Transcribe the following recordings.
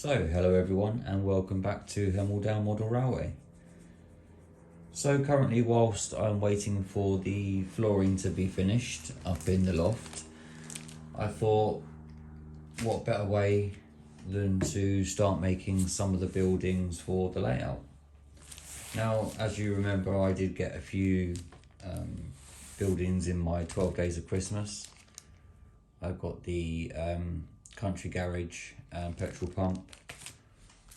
So, hello everyone and welcome back to Hemel-Down Model Railway. So currently, whilst I'm waiting for the flooring to be finished up in the loft, I thought what better way than to start making some of the buildings for the layout. Now, as you remember, I did get a few buildings in my 12 Days of Christmas. I've got the country garage and petrol pump.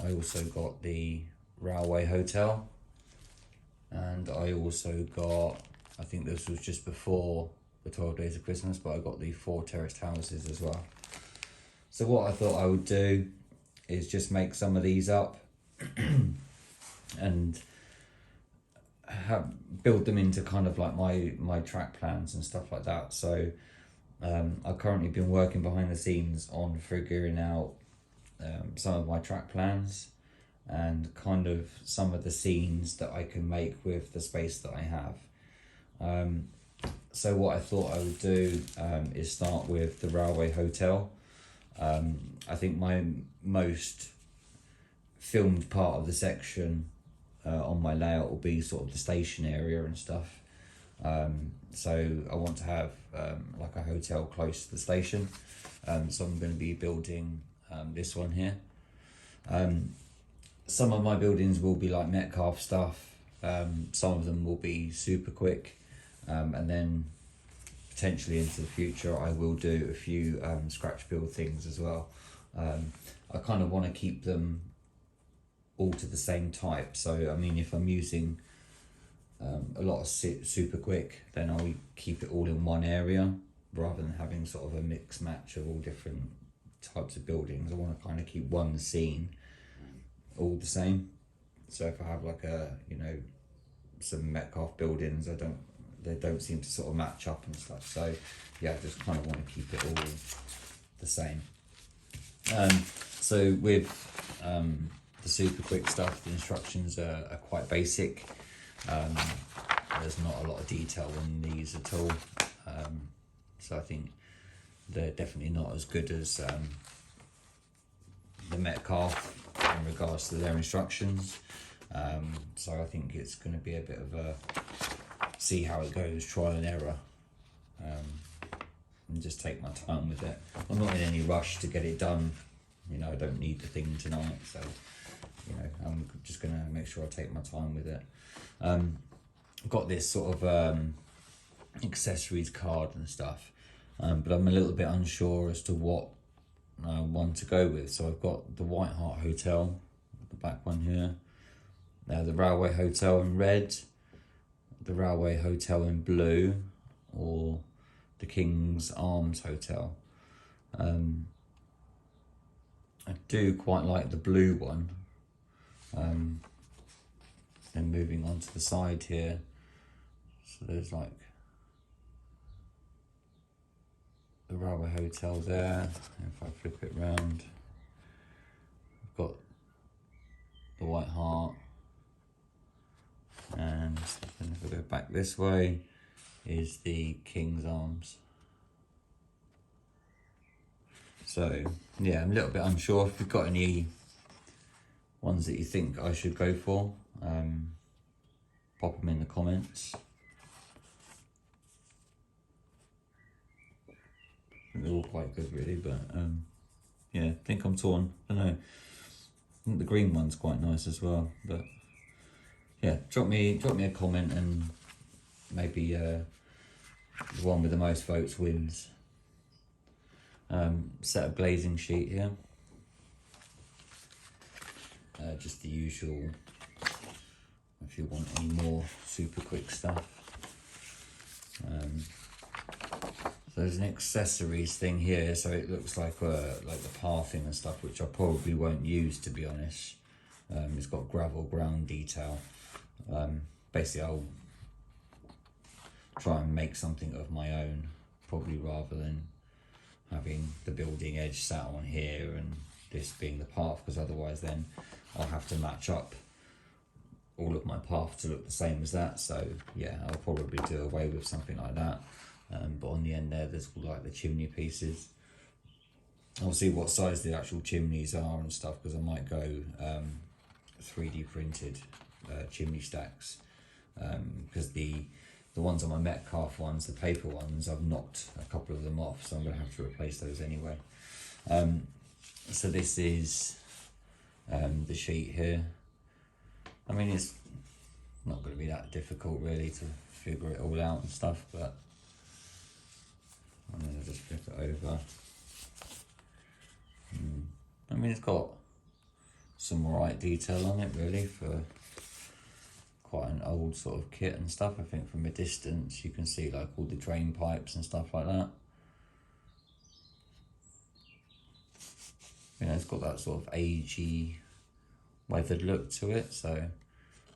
I also got the railway hotel, and I also got, I think this was just before the 12 Days of Christmas, but I got the 4 terraced houses as well. So what I thought I would do is just make some of these up and build them into kind of like my track plans and stuff like that. So I've currently been working behind the scenes on figuring out some of my track plans and kind of some of the scenes that I can make with the space that I have. So what I thought I would do is start with the railway hotel. I think my most filmed part of the section on my layout will be sort of the station area and stuff. So I want to have like a hotel close to the station. So I'm going to be building this one here. Some of my buildings will be like Metcalfe stuff. Some of them will be Superquick. And then potentially into the future I will do a few scratch build things as well. I kind of want to keep them all to the same type. So I mean, if I'm using a lot of Superquick, then I'll keep it all in one area rather than having sort of a mix match of all different types of buildings. I want to kind of keep one scene all the same. So if I have like some Metcalfe buildings, they don't seem to sort of match up and stuff. So yeah, I just kind of want to keep it all the same. So with the Superquick stuff, the instructions are quite basic. There's not a lot of detail in these at all. So I think they're definitely not as good as the Metcalfe in regards to their instructions. So I think it's going to be a bit of a see how it goes, trial and error, and just take my time with it. I'm not in any rush to get it done. I don't need the thing tonight, so I'm just going to make sure I take my time with it. I've got this sort of accessories card and stuff, but I'm a little bit unsure as to what one to go with. So I've got the White Hart Hotel, the back one here, the Railway Hotel in red, the Railway Hotel in blue, or the King's Arms Hotel. I do quite like the blue one. Then moving on to the side here, so there's like the Railway Hotel there. If I flip it round, I've got the White Hart, and then if I go back this way is the King's Arms. So yeah, I'm a little bit unsure. If you've got any ones that you think I should go for, pop them in the comments. They're all quite good really, but yeah, I think I'm torn. I don't know, I think the green one's quite nice as well, but yeah, drop me a comment, and maybe the one with the most votes wins. Set of glazing sheet here, just the usual. If you want any more Superquick stuff, so there's an accessories thing here, so it looks like the pathing and stuff, which I probably won't use, to be honest. It's got gravel ground detail. Basically I'll try and make something of my own, probably, rather than having the building edge sat on here and this being the path, because otherwise then I'll have to match up all of my path to look the same as that. So yeah, I'll probably do away with something like that. But on the end there's all like the chimney pieces. I'll see what size the actual chimneys are and stuff, because I might go 3D printed chimney stacks, because the ones on my Metcalfe ones, the paper ones, I've knocked a couple of them off, so I'm going to have to replace those anyway. So this is the sheet here. I mean, it's not going to be that difficult really to figure it all out and stuff, but I'm going to just flip it over. I mean, it's got some alright detail on it really for quite an old sort of kit and stuff. I think from a distance you can see like all the drain pipes and stuff like that. You know, it's got that sort of agey, weathered look to it, so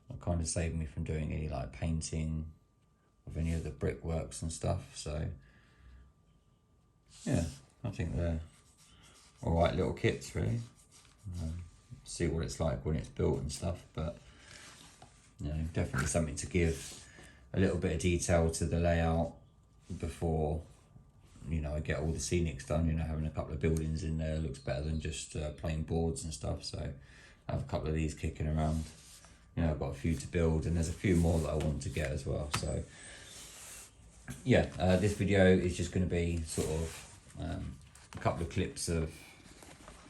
it kind of saved me from doing any like painting of any of the brickworks and stuff. So yeah, I think they're alright little kits really. See what it's like when it's built and stuff, but you know, definitely something to give a little bit of detail to the layout before, you know, I get all the scenics done. You know, having a couple of buildings in there looks better than just plain boards and stuff. So I have a couple of these kicking around. You know, I've got a few to build, and there's a few more that I want to get as well. So yeah, this video is just going to be sort of a couple of clips of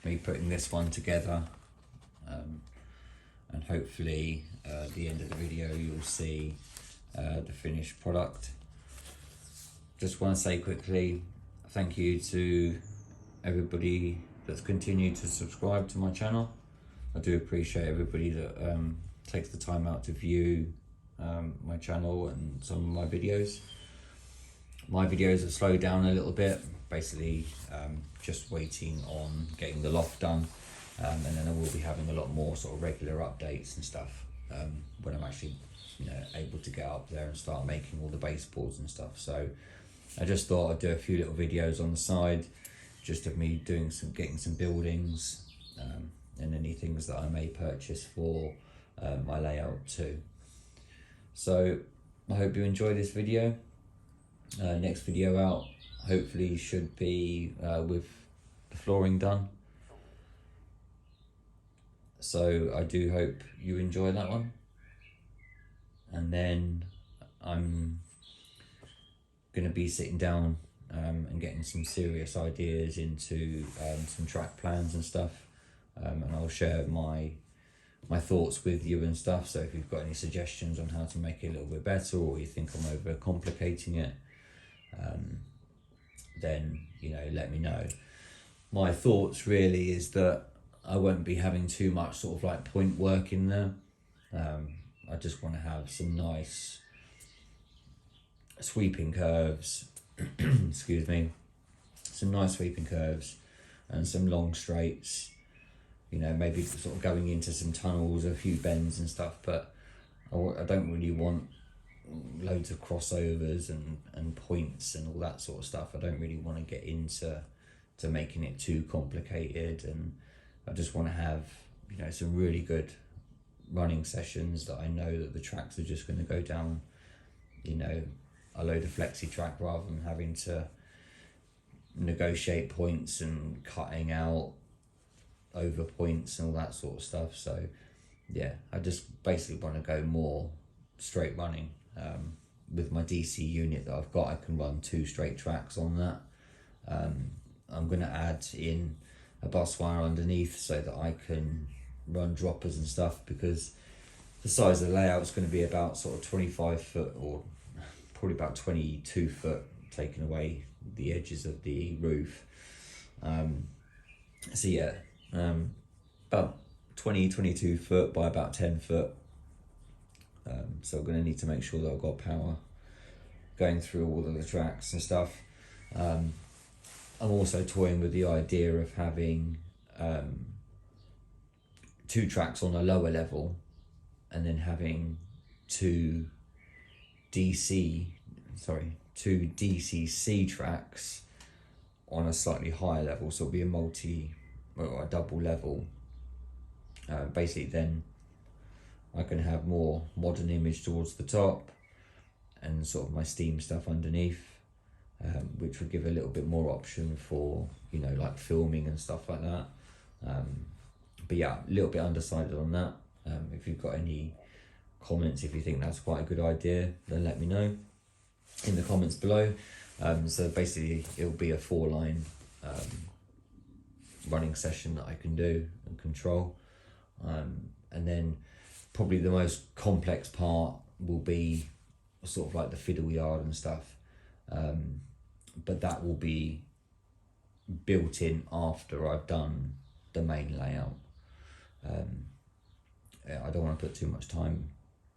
me putting this one together, and hopefully at the end of the video you'll see the finished product. Just want to say quickly thank you to everybody that's continued to subscribe to my channel. I do appreciate everybody that takes the time out to view my channel and some of my videos. My videos have slowed down a little bit, basically just waiting on getting the loft done, and then I will be having a lot more sort of regular updates and stuff when I'm actually, you know, able to get up there and start making all the baseboards and stuff. So I just thought I'd do a few little videos on the side, just of me doing getting some buildings, and any things that I may purchase for my layout too. So I hope you enjoy this video. Next video out hopefully should be with the flooring done. So I do hope you enjoy that one. And then I'm going to be sitting down and getting some serious ideas into some track plans and stuff, and I'll share my thoughts with you and stuff. So if you've got any suggestions on how to make it a little bit better, or you think I'm over complicating it, then, you know, let me know. My thoughts really is that I won't be having too much sort of like point work in there. I just want to have some nice sweeping curves, excuse me, some nice sweeping curves and some long straights, you know, maybe sort of going into some tunnels, a few bends and stuff, but I don't really want loads of crossovers and points and all that sort of stuff. I don't really want to get into making it too complicated, and I just want to have, you know, some really good running sessions that I know that the tracks are just going to go down, you know, a load of flexi track rather than having to negotiate points and cutting out over points and all that sort of stuff. So yeah, I just basically want to go more straight running. With my DC unit that I've got, I can run 2 straight tracks on that. I'm going to add in a bus wire underneath so that I can run droppers and stuff, because the size of the layout is going to be about sort of 25 foot, or probably about 22 foot, taking away the edges of the roof. So yeah, about 22 foot by about 10 foot. So I'm going to need to make sure that I've got power going through all of the tracks and stuff. I'm also toying with the idea of having 2 tracks on a lower level, and then having 2 DCC tracks on a slightly higher level. So it'll be a double level. Basically then I can have more modern image towards the top and sort of my steam stuff underneath, which would give a little bit more option for, you know, like filming and stuff like that. But yeah, a little bit undecided on that. If you've got any comments, if you think that's quite a good idea, then let me know in the comments below. So basically it'll be a 4-line running session that I can do and control, and then probably the most complex part will be sort of like the fiddle yard and stuff, but that will be built in after I've done the main layout. I don't want to put too much time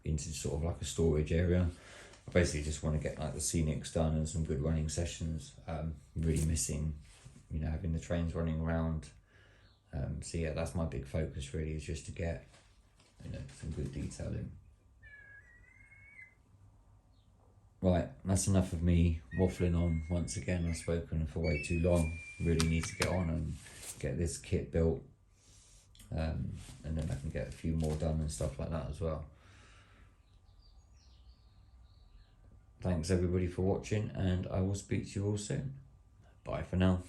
into sort of like a storage area. I basically just want to get like the scenics done and some good running sessions. Really missing, you know, having the trains running around. So yeah, that's my big focus really, is just to get, you know, some good detail in. Right, that's enough of me waffling on once again. I've spoken for way too long. Really need to get on and get this kit built, and then I can get a few more done and stuff like that as well. Thanks everybody for watching, and I will speak to you all soon. Bye for now.